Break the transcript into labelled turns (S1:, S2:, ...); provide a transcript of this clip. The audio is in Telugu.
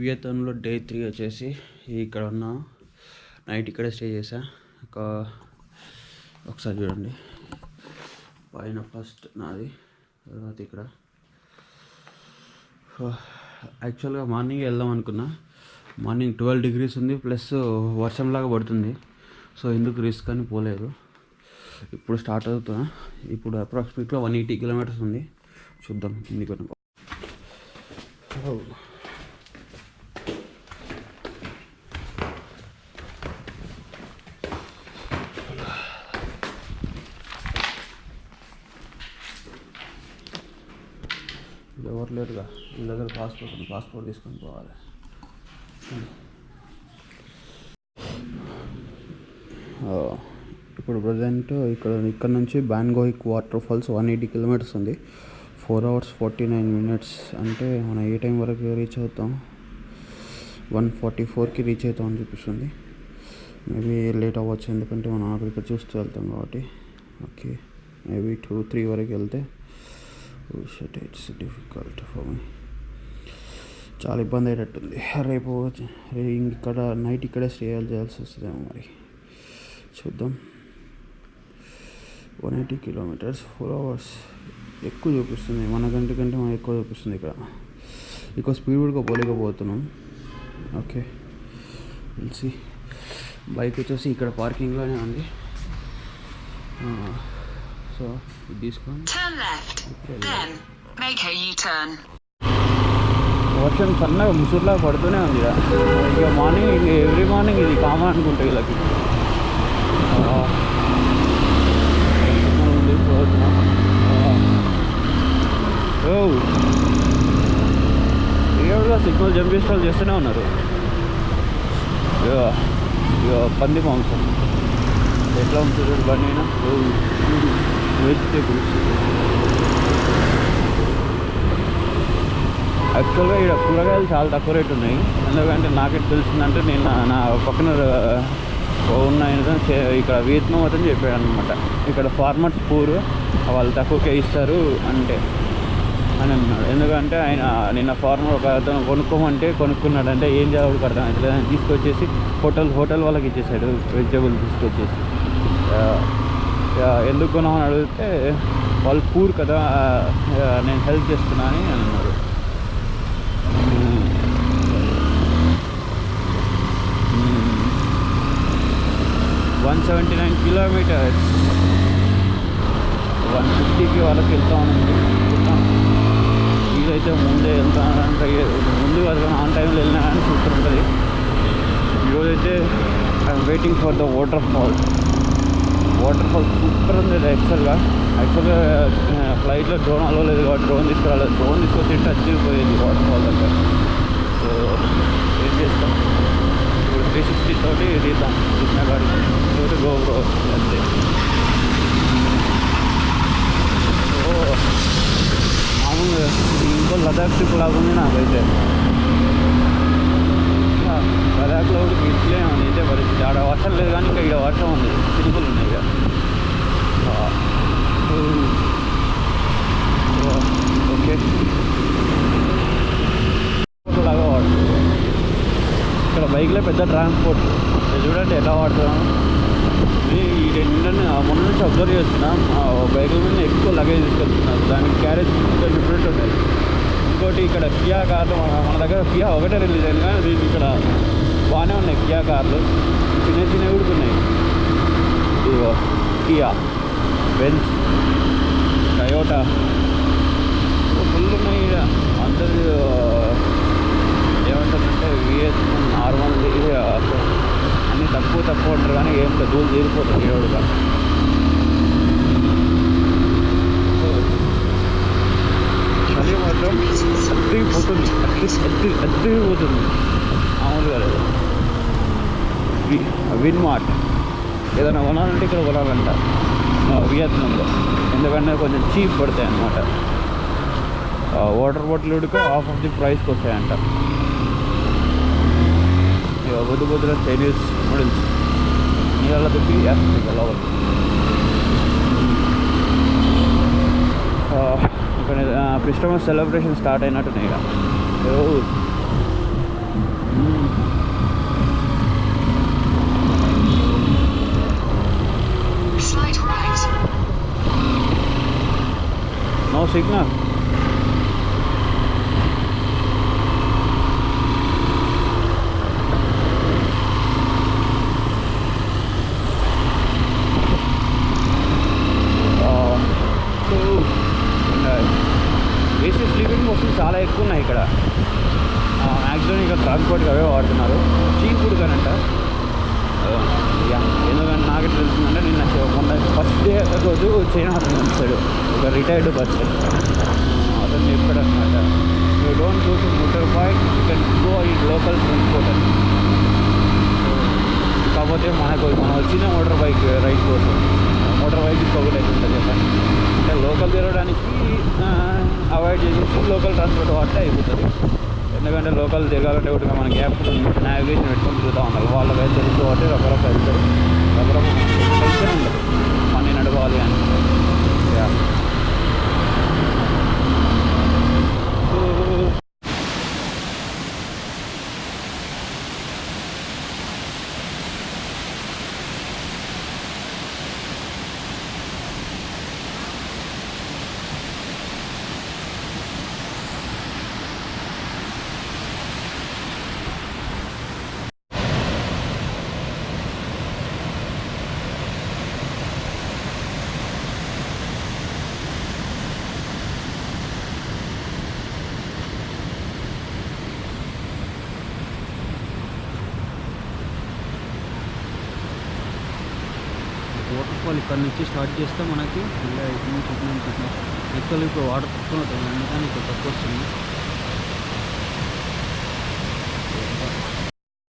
S1: వియత్నాంలో డే 3 వచ్చేసి ఇక్కడ ఉన్న నైట్ ఇక్కడే స్టే చేసా. ఒకసారి చూడండి, పైన ఫస్ట్ నాది, తర్వాత ఇక్కడ. యాక్చువల్గా మార్నింగ్ వెళ్దాం అనుకున్నా, మార్నింగ్ 12 degrees ఉంది, ప్లస్ వర్షంలాగా పడుతుంది. సో ఎందుకు రిస్క్ అని పోలేదు. ఇప్పుడు స్టార్ట్ అవుతున్నా. ఇప్పుడు అప్రాక్సిమేట్గా 180 kilometers ఉంది. చూద్దాం కిందికి. ఎవరు లేరుగా, వీళ్ళ దగ్గర పాస్పోర్ట్ తీసుకొని పోవాలి. ఇప్పుడు ప్రజెంట్ ఇక్కడ నుంచి బాన్ గోయిక్ వాటర్ ఫాల్స్ 180 kilometers ఉంది. 4 hours 49 minutes. అంటే మనం ఏ టైం వరకు రీచ్ అవుతాం? 1:44కి రీచ్ అవుతాం అని చూపిస్తుంది. మేబీ లేట్ అవ్వచ్చు, ఎందుకంటే మనం అక్కడికి చూస్తూ వెళ్తాం కాబట్టి. ఓకే, మేబీ 2-3 వరకు వెళ్తే. It's difficult for me. చాలా ఇబ్బంది అయ్యేటట్టుంది. రేపు ఇక్కడ నైట్ ఇక్కడే స్టే చేయాల్సి వస్తుందేమో మరి. చూద్దాం. 180 kilometers, 4 hours ఎక్కువ చూపిస్తుంది. మన కంటే మనం ఎక్కువ చూపిస్తుంది ఇక్కడ. ఎక్కువ స్పీడ్ కూడా పోలేకపోతున్నాం. ఓకే, తెలిసి బైక్ వచ్చేసి ఇక్కడ పార్కింగ్లోనే ఉంది. సో ఇది తీసుకొని వర్షం సన్నగా ముసురులాగా పడుతూనే ఉంది. ఇక మార్నింగ్ ఎవ్రీ మార్నింగ్ ఇది కామన్ అనుకుంటా వీళ్ళకి. రియల్గా సిగ్నల్ జంప్ ఇన్స్టాల్ చేస్తూనే ఉన్నారు. ఇక పంది మాంసం ఎట్లా ఉంటుంది బండి అయినా. వెజిటేబుల్స్ యాక్చువల్గా ఇక్కడ కూరగాయలు చాలా తక్కువ రేటు ఉన్నాయి. ఎందుకంటే నాకెట్ తెలిసిందంటే నేను నా పక్కన ఉన్న ఇక్కడ వియత్నాం అతను చెప్పాడు అనమాట. ఇక్కడ ఫార్మర్స్ పూర్, వాళ్ళు తక్కువకే ఇస్తారు అంటే అని అన్నాడు. ఎందుకంటే ఆయన నిన్న ఫార్మర్ ఒక అతను కొనుక్కోమంటే కొనుక్కున్నాడంటే ఏం చేయాలి అర్థం అవుతుంది. ఆయన తీసుకొచ్చేసి హోటల్ వాళ్ళకి ఇచ్చేసాడు వెజిటేబుల్ తీసుకొచ్చేసి. ఎందుకు కొన్నామని అడిగితే వాళ్ళు పూర్ కదా, నేను హెల్ప్ చేస్తున్నా అని అన్నారు. 179 kilometers, 150కి వాళ్ళకి వెళ్తామని అనుకుంటున్నాం. వీలైతే ముందే వెళ్తానంటే ముందు కాదు, ఆన్ టైంలో వెళ్ళినా కానీ సూపర్ ఉంటుంది. ఈరోజైతే I'm waiting for the water fall super ఉంది. యాక్చువల్గా ఫ్లైట్లో డ్రోన్ అలో లేదు కాబట్టి డ్రోన్ తీసుకురాలేదు. డ్రోన్ తీసుకొచ్చి టచ్ అయిపోయేది వాటర్ ఫాల్ దగ్గర. సో ఏం చేస్తాం, 360 తోటి తీద్దాం కృష్ణ గాడి తోటి గోబ్రో అంతే. మామూలుగా ఇంకో లదాఖ్ ట్రిప్ లాగుంది నాకైతే. లదాఖ్లో కూడా ఇట్లే ఉంది ఇదే పరిస్థితి. ఆడ వర్షం లేదు కానీ ఇంకా ఇక్కడ వర్షం ఉంది, చినుకులు ఉన్నాయి ఇక. ఓకే, లాగా వాడుతుంది ఇక్కడ. బైక్లో పెద్ద ట్రాన్స్పోర్ట్ చూడండి ఎలా వాడుతున్నాను. ఈ మొన్న నుంచి అబ్జర్వ్ చేస్తున్నాం, బైకుల మీద ఎక్కువ లగేజ్ తీసుకెళ్తున్నారు. దానికి క్యారేజ్ డిఫరెంట్ ఉంటుంది. ఇంకోటి ఇక్కడ కియా కార్లు, మన దగ్గర కియా ఒకటే రిలీజ్ అయింది కానీ దీనికి ఇక్కడ బాగానే ఉన్నాయి కియా కార్లు. చిన్నవి కూడా ఉన్నాయి. ఇదిగో కియా, బెంజ్, టయోటా ఫుల్ ఉన్నాయి. ఇక్కడ అందరూ ఏమంటారంటే వియత్నాం నార్మల్ అన్నీ తక్కువ ఉంటారు కానీ ఏం దూలు తీరిపోతుంది ఏడుగా. చలి మాత్రం అద్దరిపోతుంది, అద్దరిపోతుంది మామూలుగా లేదు. విన్ మార్ట్ ఏదైనా కొనాలంటే ఇక్కడ కొనాలంట వియత్నాంలో, ఎందుకంటే కొంచెం చీప్ పడతాయి అన్నమాట. వాటర్ బాటిల్ ఉడికి హాఫ్ ఆఫ్ ది ప్రైస్కి వస్తాయంట. బుద్ధ చైనీస్ నూడిల్స్ నీళ్ళ తిప్పి వేస్తుంది లోపల. ఇక్కడ క్రిస్టమస్ సెలబ్రేషన్ స్టార్ట్ అయినట్టున్నాయి ఇక. No signal. ఏసీ స్లీపింగ్ బస్సులు చాలా ఎక్కువ ఉన్నాయి ఇక్కడ. మ్యాక్సిమం ఇక్కడ ట్రాన్స్పోర్ట్కి అవే వాడుతున్నారు. చీప్ కూడా కానంట. ఎందుకంటే నాకు తెలుస్తుందంటే నిన్న మొన్న ఫస్ట్ డే రోజు చైనా వచ్చాడు ఒక రిటైర్డ్ పర్సన్. అతను చెప్పాడు అనమాట, you don't go to motor bike, you can go in local transport అని. కాకపోతే మనం వచ్చిన మోటార్ బైక్ రైడ్ కోసం మోటార్ బైక్ పొగలు అవుతుంది చెప్పండి. అంటే లోకల్ తిరగడానికి అవాయిడ్ చేసేసి లోకల్ ట్రాన్స్పోర్ట్ వాడితే అయిపోతుంది. ఎందుకంటే లోకల్ తిరగాలంటే ఒకటి మన గ్యాప్ నావిగేషన్ పెట్టుకొని తిరుగుతూ ఉన్నారు. వాళ్ళకి అయితే తెలుసు కాబట్టి రకరకాల వెళ్తారు. రకరకాల టెన్షన్ ఉండదు మనీ నడవాలి అని. వాటర్ఫాల్ ఇక్కడ నుంచి స్టార్ట్ చేస్తే మనకి ఇలా ఇటు నుంచి యాక్చువల్లీ ఇప్పుడు వాటర్ తక్కువ ఉంటుంది, అందుకని ఇక్కడ తక్కువ వస్తుంది.